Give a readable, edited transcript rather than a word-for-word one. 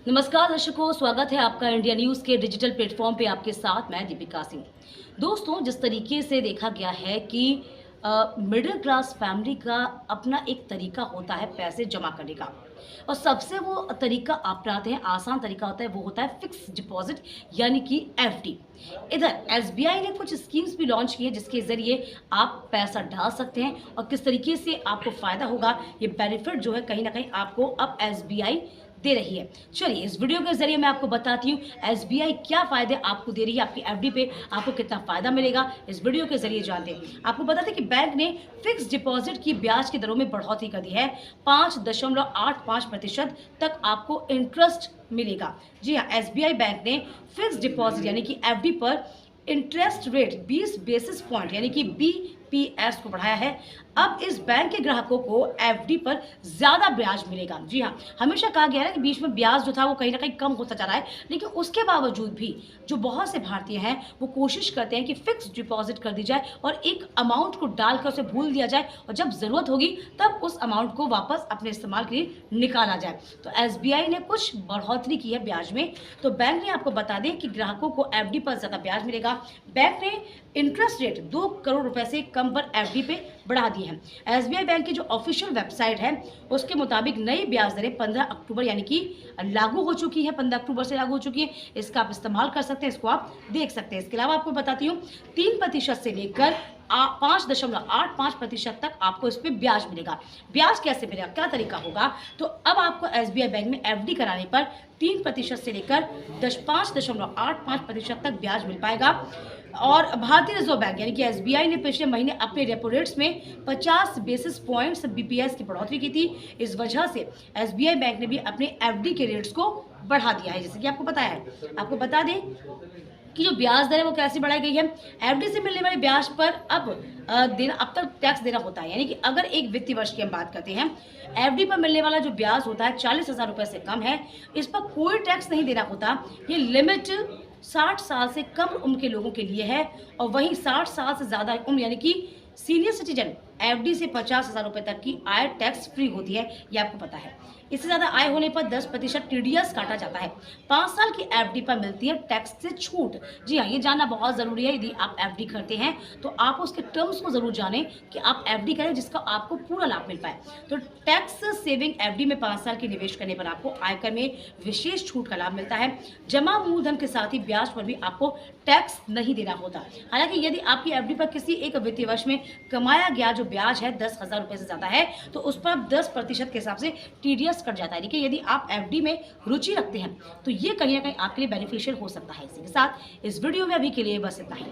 नमस्कार दर्शकों, स्वागत है आपका इंडिया न्यूज़ के डिजिटल प्लेटफॉर्म पे। आपके साथ मैं दीपिका सिंह। दोस्तों, जिस तरीके से देखा गया है कि मिडिल क्लास फैमिली का अपना एक तरीका होता है पैसे जमा करने का, और सबसे वो तरीका अपनाते हैं, आसान तरीका होता है, वो होता है फिक्स डिपॉजिट यानी कि एफडी। इधर एसबीआई ने कुछ स्कीम्स भी लॉन्च की है जिसके ज़रिए आप पैसा डाल सकते हैं, और किस तरीके से आपको फ़ायदा होगा, ये बेनिफिट जो है कहीं न कहीं आपको अब एसबीआई दे रही है। चलिए इस वीडियो के ज़रिए मैं आपको बताती हूँ एसबीआई क्या फ़ायदे आपको दे रही है, आपकी एफडी पे आपको कितना फ़ायदा मिलेगा, इस वीडियो के ज़रिए जानते हैं। आपको बता दें कि बैंक ने फिक्स डिपॉजिट की ब्याज की दरों में बढ़ोतरी कर दी है। 5.85% तक आपको इंटरेस्ट मिलेगा। जी हाँ, एसबीआई बैंक ने फिक्स डिपॉजिट यानी कि एफडी पर इंटरेस्ट रेट 20 बेसिस पॉइंट यानी कि बीपीएस को बढ़ाया है। अब इस बैंक के ग्राहकों को एफडी पर ज्यादा ब्याज मिलेगा। जी हाँ, हमेशा कहा गया है कि बीच में ब्याज जो था वो कहीं ना कहीं कम होता जा रहा है, लेकिन उसके बावजूद भी जो बहुत से भारतीय हैं वो कोशिश करते हैं कि फिक्स डिपॉजिट कर दी जाए और एक अमाउंट को डालकर उसे भूल दिया जाए, और जब जरूरत होगी तब उस अमाउंट को वापस अपने इस्तेमाल के लिए निकाला जाए। तो एसबीआई ने कुछ बढ़ोतरी की है ब्याज में। तो बैंक ने आपको बता दें कि ग्राहकों को एफडी पर ज्यादा ब्याज मिलेगा। बैंक ने इंटरेस्ट रेट 2 करोड़ रुपए से कम पर एफडी पे बढ़ा दी है। एसबीआई बैंक की जो ऑफिशियल वेबसाइट है उसके मुताबिक नई ब्याज दरें 15 अक्टूबर यानी कि लागू हो चुकी है, 15 अक्टूबर से लागू हो चुकी है। इसका आप इस्तेमाल कर सकते हैं, इसको आप देख सकते हैं। इसके अलावा आपको बताती हूँ 3% से लेकर 5.85% तक आपको इस पे ब्याज मिलेगा। ब्याज कैसे मिलेगा, क्या तरीका होगा, तो अब आपको एसबीआई बैंक में एफडी कराने पर 3% से लेकर 5.85% तक ब्याज मिल पाएगा। और भारतीय रिजर्व बैंक यानी कि एसबीआई ने पिछले महीने अपने रेपो रेट्स में 50 बेसिस पॉइंट्स बीपीएस की बढ़ोतरी की थी। इस वजह से एसबीआई बैंक ने भी अपने एफडी के रेट्स को बढ़ा दिया है, जैसे कि आपको पता है। आपको बता दें कि जो ब्याज दर है वो कैसे बढ़ाई गई है। एफडी से मिलने वाले ब्याज पर अब तक टैक्स देना होता है, यानी कि अगर एक वित्तीय वर्ष की हम बात करते हैं, एफडी पर मिलने वाला जो ब्याज होता है 40,000 रुपए से कम है, इस पर कोई टैक्स नहीं देना होता। ये लिमिट 60 साल से कम उम्र के लोगों के लिए है, और वहीं 60 साल से ज्यादा उम्र यानी कि सीनियर सिटीजन एफडी से 50,000 रुपए तक की आय टैक्स फ्री होती है, ये आपको पता है। इससे ज्यादा आय होने पर 10% टीडीएस काटा जाता है। 5 साल की एफडी पर मिलती है टैक्स से छूट। जी हाँ, ये जानना बहुत जरूरी है। यदि आप एफडी करते हैं तो आप उसके टर्म्स को जरूर जानें कि आप एफडी करें जिसका आपको पूरा लाभ मिल पाए। तो टैक्स सेविंग एफडी में 5 साल की निवेश करने पर आपको आयकर में विशेष छूट का लाभ मिलता है। जमा मूलधन के साथ ही ब्याज पर भी आपको टैक्स नहीं देना होता। हालांकि यदि आपकी एफडी पर किसी एक वित्तीय वर्ष में कमाया गया जो ब्याज है 10,000 रुपए से ज्यादा है, तो उस पर 10% के हिसाब से टीडीएस कट जाता है। लेकिन यदि आप एफडी में रुचि रखते हैं तो ये कहीं ना कहीं आपके लिए बेनिफिशियल हो सकता है। इसी के साथ इस वीडियो में अभी के लिए बस इतना ही।